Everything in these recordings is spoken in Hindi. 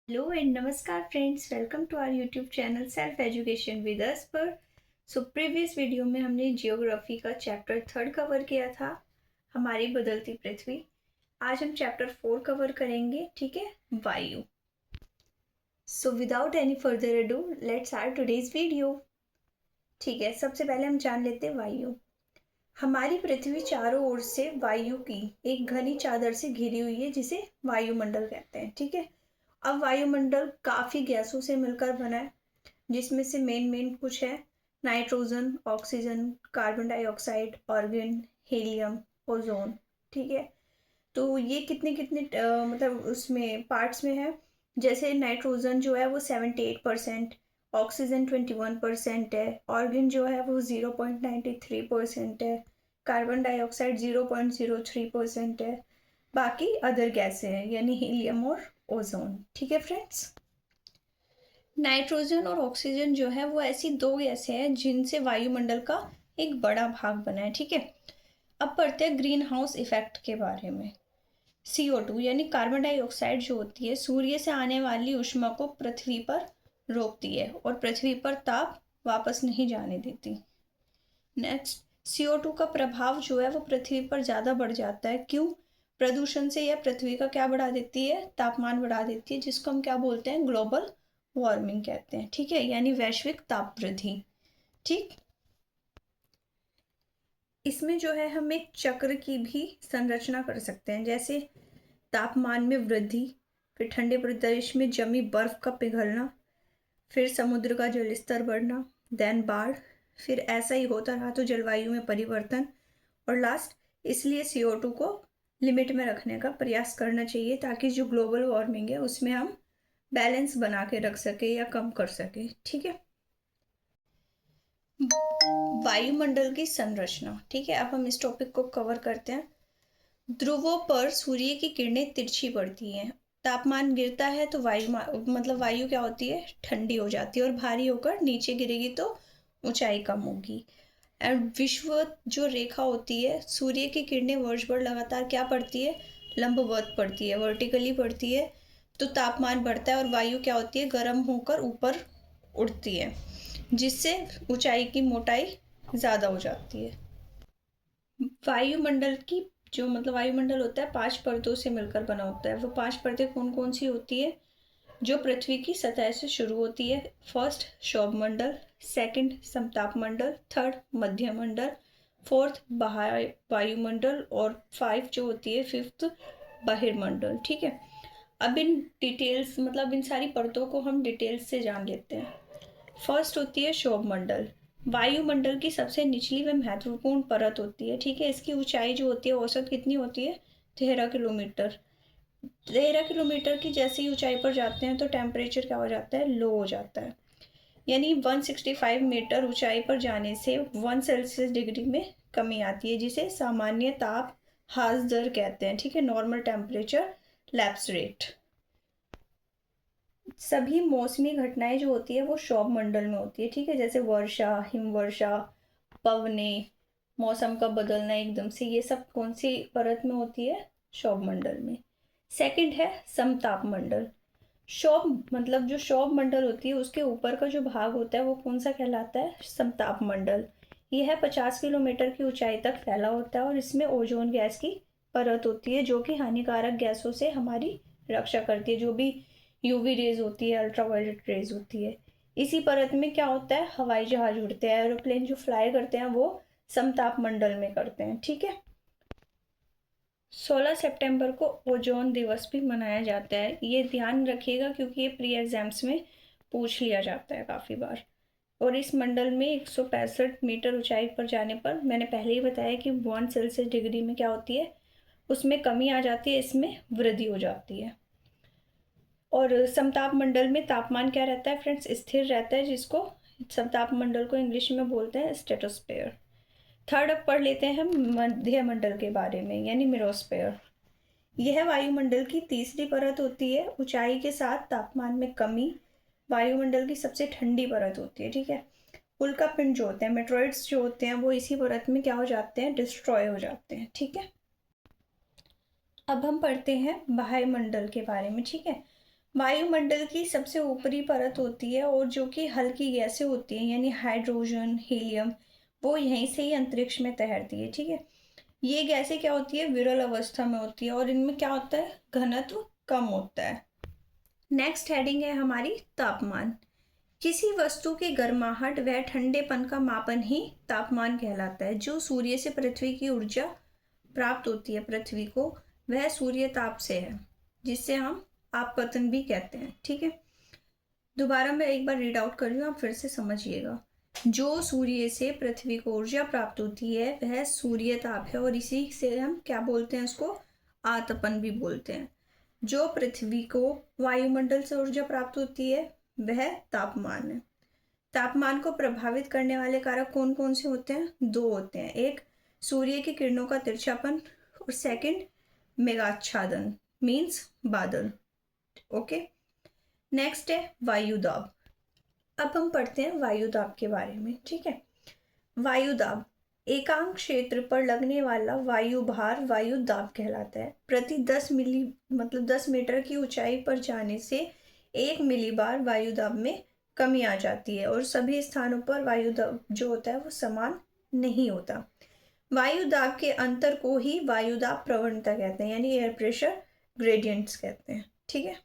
हेलो एंड नमस्कार friends, welcome to our YouTube channel self education with us पर। प्रीवियस वीडियो में हमने जियोग्राफी का चैप्टर 3 कवर किया था, हमारी बदलती पृथ्वी। आज हम चैप्टर 4 कवर करेंगे, ठीक है, वायु। Without any further ado let's start today's video. ठीक है, सबसे पहले हम जान लेते हैं वायु। हमारी पृथ्वी चारों ओर से वायु की एक घनी चादर से घिरी हुई है, जिसे वायुमंडल कहते हैं। ठीक है, अब वायुमंडल काफी गैसों से मिलकर बना है, जिसमें से मेन कुछ है: nitrogen, oxygen, carbon dioxide, organ, helium, ozone. ठीक है, तो ये कितने कितने मतलब उसमें पार्ट्स में है। जैसे नाइट्रोजन जो है वो 78%, ऑक्सीजन 21% है, ऑर्गन जो है वो 0.93% है, कार्बन डाइऑक्साइड 0.03% है, बाकी अदर गैसें हैं यानी हीलियम और ओजोन। ठीक है फ्रेंड्स, नाइट्रोजन और ऑक्सीजन जो है वो ऐसी दो गैसें हैं जिनसे वायुमंडल का एक बड़ा भाग बना है। ठीक है, अब पढ़ते हैं ग्रीन हाउस इफेक्ट के बारे में। CO2 यानी कार्बन डाइऑक्साइड जो होती है, सूर्य से आने वाली ऊष्मा को पृथ्वी पर रोकती है और पृथ्वी पर ताप वापस नहीं जाने देती। नेक्स्ट, CO2 का प्रभाव जो है वो पृथ्वी पर ज़्यादा बढ़ जाता है। क्यों? प्रदूषण से यह पृथ्वी का क्या बढ़ा देती है? तापमान बढ़ा देती है, जिसको हम क्या बोलते हैं? ग्लोबल वार्मिंग कहते हैं। ठीक है, यानी वैश्विक ताप वृद्धि। ठीक, इसमें जो है हम एक चक्र की भी संरचना कर सकते हैं, जैसे तापमान में वृद्धि, फिर ठंडे प्रदेश में जमी बर्फ का पिघलना, फिर समुद्र का जल स्तर बढ़ना, देन बाढ़, फिर ऐसा ही होता रहा तो जलवायु में परिवर्तन, और लास्ट, इसलिए CO2 को लिमिट में रखने का प्रयास करना चाहिए, ताकि जो ग्लोबल वार्मिंग है उसमें हम बैलेंस बना के रख सके या कम कर सके। ठीक है, वायुमंडल की संरचना। ठीक है, अब हम इस टॉपिक को कवर करते हैं। ध्रुवों पर सूर्य की किरणें तिरछी पड़ती हैं, तापमान गिरता है तो वायु क्या होती है? ठंडी हो जाती है और भारी होकर नीचे गिरेगी तो ऊंचाई कम होगी। एंड विश्व जो रेखा होती है, सूर्य की किरणें वर्ष भर लगातार क्या पड़ती है? लंबवत पड़ती है, वर्टिकली पड़ती है, तो तापमान बढ़ता है और वायु क्या होती है? गर्म होकर ऊपर उड़ती है, जिससे ऊंचाई की मोटाई ज़्यादा हो जाती है। वायुमंडल की जो वायुमंडल होता है 5 परतों से मिलकर बना होता है। वो 5 परतें कौन कौन सी होती है? जो पृथ्वी की सतह से शुरू होती है: फर्स्ट क्षोभमंडल, सेकंड समताप मंडल, थर्ड मध्य मंडल, फोर्थ वायुमंडल और 5 जो होती है फिफ्थ बहिर्मंडल। ठीक है, अब इन डिटेल्स इन सारी परतों को हम डिटेल्स से जान लेते हैं। फर्स्ट होती है क्षोभमंडल, वायुमंडल की सबसे निचली व महत्वपूर्ण परत होती है। ठीक है, इसकी ऊंचाई जो होती है औसत कितनी होती है? 13 किलोमीटर। 13 किलोमीटर की जैसे ही ऊंचाई पर जाते हैं तो टेम्परेचर क्या हो जाता है? लो हो जाता है, यानी 165 मीटर ऊंचाई पर जाने से 1 सेल्सियस डिग्री में कमी आती है, जिसे सामान्य ताप ह्रास दर कहते हैं। ठीक है, नॉर्मल टेम्परेचर लैप्स रेट। सभी मौसमी घटनाएं जो होती है वो क्षोभ मंडल में होती है। ठीक है, जैसे वर्षा, हिमवर्षा, पवने, मौसम का बदलना एकदम से, ये सब कौन सी परत में होती है? क्षोभ मंडल में। सेकंड है समताप मंडल। क्षोभ जो क्षोभ मंडल होती है उसके ऊपर का जो भाग होता है वो कौन सा कहलाता है? समताप मंडल। यह 50 किलोमीटर की ऊंचाई तक फैला होता है और इसमें ओजोन गैस की परत होती है, जो कि हानिकारक गैसों से हमारी रक्षा करती है। जो भी यूवी रेज होती है, अल्ट्रावायलेट रेज होती है। इसी परत में क्या होता है? हवाई जहाज उड़ते हैं, एरोप्लेन जो फ्लाई करते हैं वो समताप मंडल में करते हैं। ठीक है, 16 सितंबर को ओजोन दिवस भी मनाया जाता है, ये ध्यान रखिएगा क्योंकि ये प्री एग्जाम्स में पूछ लिया जाता है काफ़ी बार। और इस मंडल में 165 मीटर ऊंचाई पर जाने पर, मैंने पहले ही बताया कि 1 सेल्सियस डिग्री में क्या होती है? उसमें कमी आ जाती है, इसमें वृद्धि हो जाती है। और समताप मंडल में तापमान क्या रहता है फ्रेंड्स? स्थिर रहता है, जिसको समताप मंडल को इंग्लिश में बोलते हैं स्ट्रेटोस्फेयर। थर्ड अब पढ़ लेते हैं हम मध्य मंडल के बारे में, यानी मिडोस्फेयर। यह वायुमंडल की तीसरी परत होती है, ऊंचाई के साथ तापमान में कमी, वायुमंडल की सबसे ठंडी परत होती है। ठीक है, उल्का पिंड जो होते हैं, मेट्रॉइड्स जो होते हैं, वो इसी परत में क्या हो जाते हैं? डिस्ट्रॉय हो जाते हैं। ठीक है, अब हम पढ़ते हैं वायुमंडल के बारे में। ठीक है, वायुमंडल की सबसे ऊपरी परत होती है और जो कि हल्की गैसें होती हैं यानी हाइड्रोजन, हीलियम, वो यहीं से ही अंतरिक्ष में तैरती है। ठीक है, ये गैसें क्या होती है, विरल अवस्था में होती है और इनमें क्या होता है, घनत्व कम होता है। नेक्स्ट हेडिंग है हमारी तापमान। किसी वस्तु की गर्माहट व ठंडेपन का मापन ही तापमान कहलाता है। जो सूर्य से पृथ्वी की ऊर्जा प्राप्त होती है पृथ्वी को, वह सूर्य ताप से है, जिससे हम आपतन भी कहते हैं। ठीक है, दोबारा मैं एक बार रीड आउट कर रही हूँ, आप फिर से समझिएगा। जो सूर्य से पृथ्वी को ऊर्जा प्राप्त होती है वह सूर्य ताप है और इसी से हम क्या बोलते हैं, उसको आतपन भी बोलते हैं। जो पृथ्वी को वायुमंडल से ऊर्जा प्राप्त होती है वह तापमान है। तापमान को प्रभावित करने वाले कारक कौन कौन से होते हैं, दो होते हैं। एक सूर्य की किरणों का तिरछापन और सेकंड मेघाच्छादन मीन्स बादल। ओके, नेक्स्ट है वायुदाब। अब हम पढ़ते हैं वायुदाब के बारे में। ठीक है, वायुदाब एकांक क्षेत्र पर लगने वाला वायु भार वायुदाब कहलाता है। प्रति 10 मीटर की ऊंचाई पर जाने से 1 मिलीबार वायुदाब में कमी आ जाती है और सभी स्थानों पर वायुदाब जो होता है वो समान नहीं होता। वायुदाब के अंतर को ही वायुदाब प्रवणता कहते हैं, यानी एयर प्रेशर ग्रेडियंट्स कहते हैं। ठीक है,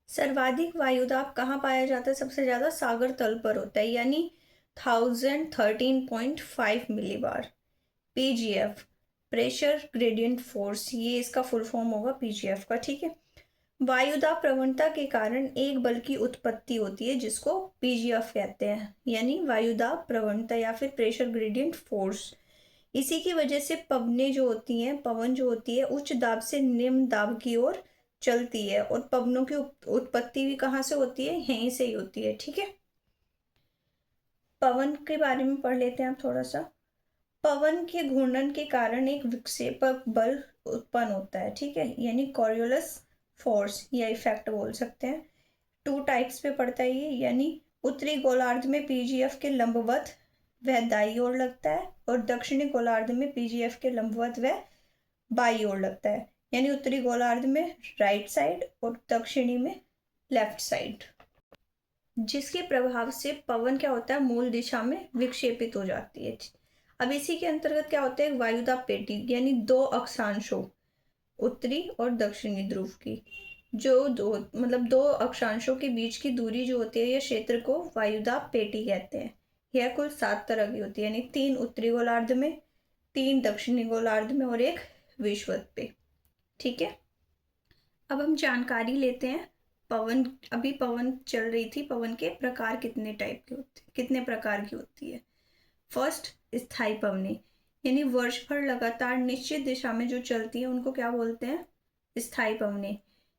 सर्वाधिक वायुदाब कहाँ पाया जाता है, सबसे ज्यादा सागर तल पर होता है, यानी 1013.5 millibar. PGF pressure gradient force, ये इसका फुल फॉर्म होगा पीजीएफ का। ठीक है, वायुदाब प्रवणता के कारण एक बल की उत्पत्ति होती है जिसको पीजीएफ कहते हैं, यानी वायुदाब प्रवणता या फिर प्रेशर ग्रेडियंट फोर्स। इसी की वजह से पवन जो होती है उच्च दाब से निम्न दाब की ओर चलती है और पवनों की उत्पत्ति भी कहाँ से होती है, यहीं से ही होती है। ठीक है, पवन के बारे में पढ़ लेते हैं आप थोड़ा सा। पवन के घूर्णन के कारण एक विक्षेपक बल उत्पन्न होता है। ठीक है, यानी कॉरियोलिस फोर्स या इफेक्ट बोल सकते हैं। 2 टाइप्स पे पड़ता है ये, यानी उत्तरी गोलार्ध में पीजीएफ के लंबवत वह दाई ओर लगता है और दक्षिणी गोलार्ध में पीजीएफ के लंबवत वह बाई ओर लगता है, यानी उत्तरी गोलार्ध में राइट साइड और दक्षिणी में लेफ्ट साइड, जिसके प्रभाव से पवन क्या होता है, मूल दिशा में विक्षेपित हो जाती है। अब इसी के अंतर्गत क्या होता है, वायुदाब पेटी, यानी 2 अक्षांशों उत्तरी और दक्षिणी ध्रुव की जो दो अक्षांशों के बीच की दूरी जो होती है, यह क्षेत्र को वायुदाब पेटी कहते हैं। यह कुल 7 तरह की होती है, यानी 3 उत्तरी गोलार्ध में, 3 दक्षिणी गोलार्ध में और 1 विषुवत पे। ठीक है, अब हम जानकारी लेते हैं पवन। अभी पवन चल रही थी, पवन के प्रकार कितने प्रकार की होती है। फर्स्ट, स्थायी पवनें, यानी वर्ष भर लगातार निश्चित दिशा में जो चलती है उनको क्या बोलते हैं, स्थायी पवनें,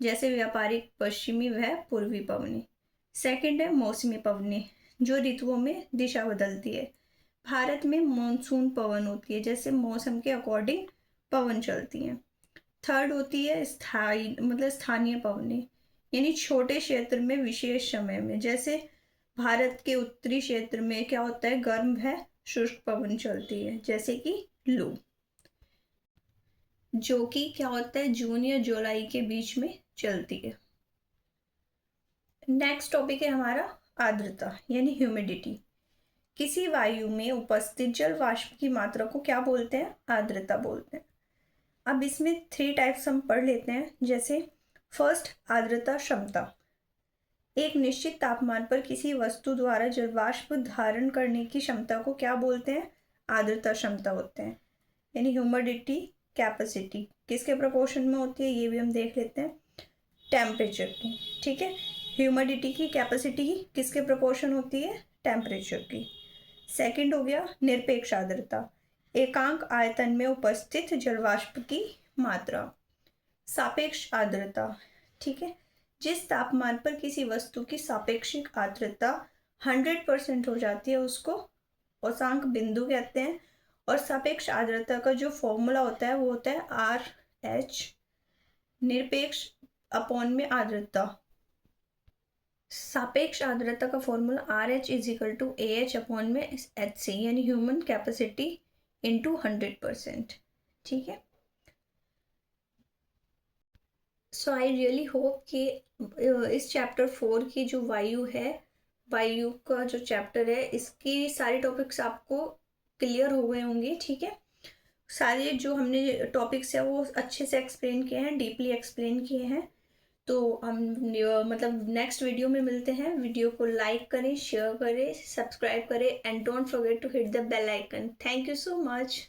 जैसे व्यापारिक पश्चिमी व पूर्वी पवनें। सेकंड है मौसमी पवनें, जो ऋतुओं में दिशा बदलती है। भारत में मॉनसून पवन होती है, जैसे मौसम के अकॉर्डिंग पवन चलती हैं। थर्ड होती है स्थानीय पवनें, यानी छोटे क्षेत्र में विशेष समय में, जैसे भारत के उत्तरी क्षेत्र में क्या होता है, गर्म है शुष्क पवन चलती है, जैसे कि लू, जो कि क्या होता है जून या जुलाई के बीच में चलती है। नेक्स्ट टॉपिक है हमारा आर्द्रता, यानी ह्यूमिडिटी। किसी वायु में उपस्थित जल वाष्प की मात्रा को क्या बोलते हैं, आर्द्रता बोलते हैं। अब इसमें 3 टाइप्स हम पढ़ लेते हैं, जैसे फर्स्ट, आर्द्रता क्षमता। एक निश्चित तापमान पर किसी वस्तु द्वारा जल वाष्प धारण करने की क्षमता को क्या बोलते हैं, आर्द्रता क्षमता होते हैं, यानी ह्यूमिडिटी कैपेसिटी किसके प्रोपोर्शन में होती है, ये भी हम देख लेते हैं, टेम्परेचर की। ठीक है, ह्यूमिडिटी की कैपेसिटी किसके प्रोपोर्शन होती है, टेम्परेचर की। सेकंड हो गया निरपेक्ष आर्द्रता, एकांक आयतन में उपस्थित जलवाष्प की मात्रा। सापेक्ष आर्द्रता, ठीक है, जिस तापमान पर किसी वस्तु की सापेक्षिक आर्द्रता 100% हो जाती है उसको औसांक बिंदु कहते हैं। और सापेक्ष आर्द्रता का जो फॉर्मूला होता है वो होता है RH निरपेक्ष अपॉन में आर्द्रता। सापेक्ष आर्द्रता का फॉर्मूला RH = AH अपॉन में HC, यानी ह्यूमन कैपेसिटी इंटू 100%। ठीक है, सो आई रियली होप कि इस चैप्टर 4 की जो वायु है, वायु का जो चैप्टर है, इसकी सारे टॉपिक्स आपको क्लियर हो गए होंगे। ठीक है, सारे जो हमने टॉपिक्स है वो अच्छे से एक्सप्लेन किए हैं, डीपली एक्सप्लेन किए हैं। तो हम मतलब नेक्स्ट वीडियो में मिलते हैं। वीडियो को लाइक करें, शेयर करें, सब्सक्राइब करें and don't forget to hit the bell icon. Thank you so much.